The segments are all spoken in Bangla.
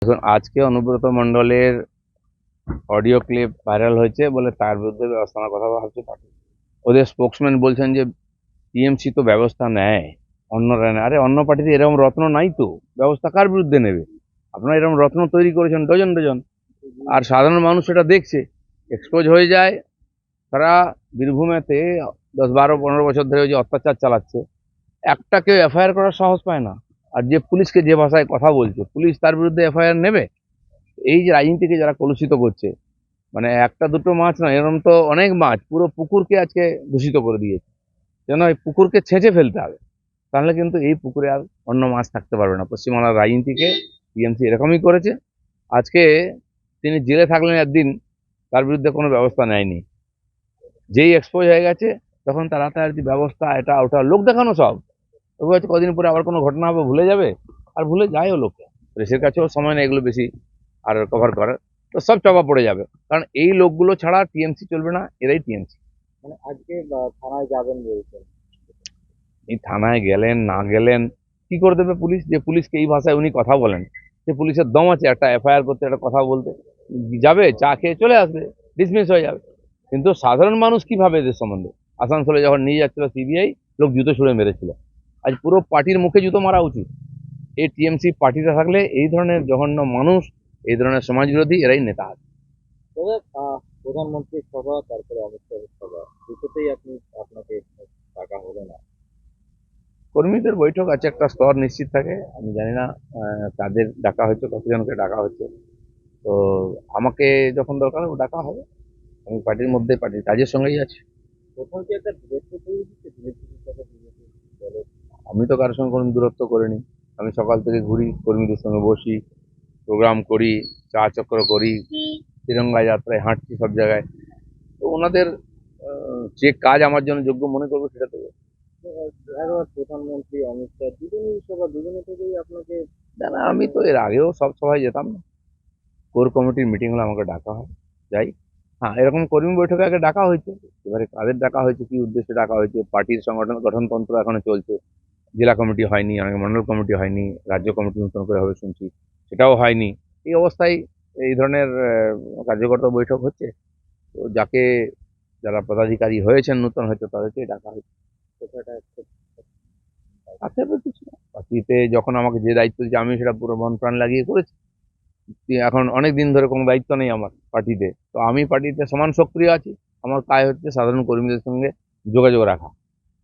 দেখুন, আজকে অনুব্রত মণ্ডলের অডিও ক্লিপ ভাইরাল হয়েছে বলে তার বিরুদ্ধে ব্যবস্থা নেওয়ার কথা ভাবছে পার্টি। ওদের স্পোক্সম্যান বলছেন যে টিএমসি তো ব্যবস্থা নেয়, অন্যরা নেয়। আরে অন্য পার্টিতে এরকম রত্ন নাই তো, ব্যবস্থা কার বিরুদ্ধে নেবে? আপনারা এরকম রত্ন তৈরি করেছেন ডজন ডজন, আর সাধারণ মানুষ সেটা দেখছে, এক্সপোজ হয়ে যায়। তারা বীরভূমেতে 10, 12, 15 বছর ধরে ওই যে অত্যাচার চালাচ্ছে, একটা কেউ এফআইআর করার সাহস পায় না। আর যে পুলিশকে যে ভাষায় কথা বলছে, পুলিশ তার বিরুদ্ধে এফআইআর নেবে? এই যে রাজনীতিকে যারা কলুষিত করছে, মানে একটা দুটো মাছ না, এরকম তো অনেক মাছ, পুরো পুকুরকে আজকে দূষিত করে দিয়েছে। যেন এই পুকুরকে ছেঁচে ফেলতে হবে, তাহলে কিন্তু এই পুকুরে আর অন্য মাছ থাকতে পারবে না। পশ্চিমবাংলার রাজনীতিকে টিএমসি এরকমই করেছে। আজকে তিনি জেলে থাকলেন একদিন, তার বিরুদ্ধে কোনো ব্যবস্থা নেয়নি। যেই এক্সপোজ হয়ে গেছে তখন তার হাতাহাতি ব্যবস্থা, এটা ওটা, লোক দেখানো সব। তবু হয়তো কদিন পরে আবার কোনো ঘটনা হবে, ভুলে যাবে। আর ভুলে যায়ও লোকে, প্রেসের কাছেও সময় নেই এগুলো বেশি আর কভার করার। তো সব চাপা পড়ে যাবে, কারণ এই লোকগুলো ছাড়া টিএমসি চলবে না, এরাই টিএমসি। মানে আজকে থানায় যাবেন বলছেন। এই থানায় গেলেন না গেলেন, কি করে দেবে পুলিশ? যে পুলিশকে এই ভাষায় উনি কথা বলেন, যে পুলিশের দম আছে একটা এফআইআর করতে, একটা কথা বলতে? যাবে, চা খেয়ে চলে আসবে, ডিসমিস হয়ে যাবে। কিন্তু সাধারণ মানুষ কি ভাবে এদের সম্বন্ধে? আসানসোলে যখন নিয়ে যাচ্ছিল সিবিআই, লোক জুতো ছুঁড়ে মেরেছিল। আজ পুরো পার্টির মুখে জুতো মারা উচিত। এই টিএমসি পার্টিটা থাকলে এই ধরনের জঘন্য মানুষ, এই ধরনের সমাজ বিরোধী, এরাই নেতা আছে। তবে প্রধানমন্ত্রীর সভা, তারপরে অমিত শাহের সভা, দুটোতেই আপনাকে ডাকা হলো না। কর্মীদের বৈঠক আছে, একটা স্তর নিশ্চিত থাকে। আমি জানি না কাদের ডাকা হয়েছে, কতজনকে ডাকা হয়েছে। তো আমাকে যখন দরকার হবে ডাকা হবে। আমি পার্টির মধ্যে পার্টির কাজের সঙ্গেই আছি। কোথাও কি একটা দূরত্ব তৈরি হচ্ছে বিজেপির সাথে বিজেপি দলের? আমি তো কারোর সঙ্গে কোনো দূরত্ব করিনি। আমি সকাল থেকে ঘুরি, কর্মীদের সঙ্গে বসি, প্রোগ্রাম করি, চা চক্র করি, তিরঙ্গা যাত্রায় হাঁটছি সব জায়গায়। তো ওনাদের যে কাজ আমার জন্য যোগ্য মনে করবো সেটা দেবো। একবার প্রধানমন্ত্রী অমিত শাহ দুজনেই সভা, দুজনে থেকেই আপনাকে না না, আমি তো এর আগেও সব সভায় যেতাম না। কোর কমিটির মিটিং হলে আমাকে ডাকা হয়, যাই। হ্যাঁ, এরকম কর্মী বৈঠকে আগে ডাকা হয়েছে। এবারে কাদের ডাকা হয়েছে, কি উদ্দেশ্যে ডাকা হয়েছে, পার্টির সংগঠন গঠনতন্ত্র এখনো চলছে। জেলা কমিটি হয়নি, অনেক মন্ডল কমিটি হয়নি, রাজ্য কমিটি নতুন করে হবে শুনছি, সেটাও হয়নি। এই অবস্থায় এই ধরনের কার্যকর্তা বৈঠক হচ্ছে। তো যারা পদাধিকারী হয়েছেন নতুন, হয়তো তাদেরকে ডাকা হয়েছে। কথাটা খুব আছে বলতে কিছু না। পার্টিতে যখন আমাকে যে দায়িত্ব দিচ্ছে, আমি সেটা পুরো মন প্রাণ লাগিয়ে করেছি। এখন অনেক দিন ধরে কোনো দায়িত্ব নেই আমার পার্টিতে, তো আমি পার্টিতে সমান সক্রিয় আছি। আমার কাজ হচ্ছে সাধারণ কর্মীদের সঙ্গে যোগাযোগ রাখা।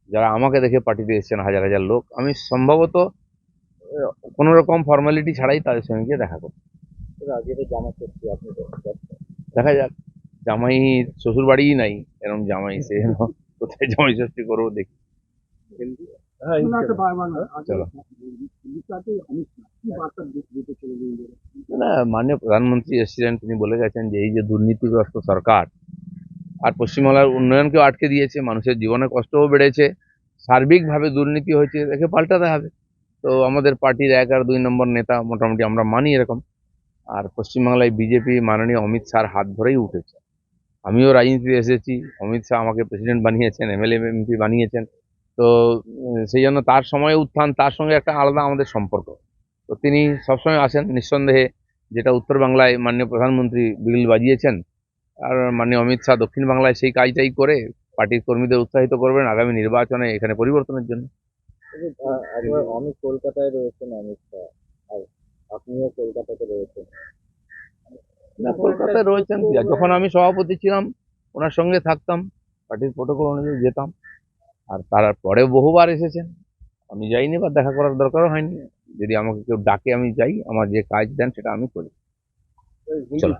যারা আমাকে দেখে পার্টিতে এসেছেন হাজার হাজার লোক, আমি সম্ভবত কোনো রকম ফর্মালিটি ছাড়াই তাদের সঙ্গে গিয়ে দেখা করব। আজকে তো জামা ষষ্ঠী, আপনি তো যাচ্ছেন। দেখা যাক। জামাই শ্বশুর বাড়িই নাই, এরকম জামাই সে কোথায় জামাই ষষ্ঠী করবো দেখি। হ্যাঁ, চলো। না, মাননীয় প্রধানমন্ত্রী এসেছিলেন, তিনি বলে গেছেন যে এই যে দুর্নীতিগ্রস্ত সরকার আর পশ্চিমবাংলার উন্নয়নকেও আটকে দিয়েছে, মানুষের জীবনে কষ্টও বেড়েছে, সার্বিকভাবে দুর্নীতি হয়েছে, একে পাল্টাতে হবে। তো আমাদের পার্টির 1 আর 2 নম্বর নেতা মোটামুটি আমরা মানি এরকম। আর পশ্চিমবাংলায় বিজেপি মাননীয় অমিত শাহর হাত ধরেই উঠেছে। আমিও রাজনীতিতে এসেছি, অমিত শাহ আমাকে প্রেসিডেন্ট বানিয়েছেন, এমএলএ এমপি বানিয়েছেন। তো সেই জন্য তার সময় উত্থান, তার সঙ্গে একটা আলাদা আমাদের সম্পর্ক। তো তিনি সবসময় আসেন নিঃসন্দেহে। যেটা উত্তর বাংলায় মাননীয় প্রধানমন্ত্রী বিল বাজিয়েছেন, আর মাননীয় অমিত শাহ দক্ষিণ বাংলায় সেই কাজটাই করে পার্টির কর্মীদের উৎসাহিত করবেন আগামী নির্বাচনে এখানে পরিবর্তনের জন্য। একবার আমি কলকাতায় রয়েছেন অমিত শাহ, আর আপনিও কলকাতাতে রয়েছেন। না, কলকাতায় রয়েছেন কি, আর যখন আমি সভাপতি ছিলাম ওনার সঙ্গে থাকতাম, পার্টির প্রোটোকল অনুযায়ী যেতাম। আর তারপরে বহুবার এসেছেন, আমি যাইনি বা দেখা করার দরকারও হয়নি। যদি আমাকে কেউ ডাকে আমি যাই, আমার যে কাজ দেন সেটা আমি করি। চলো।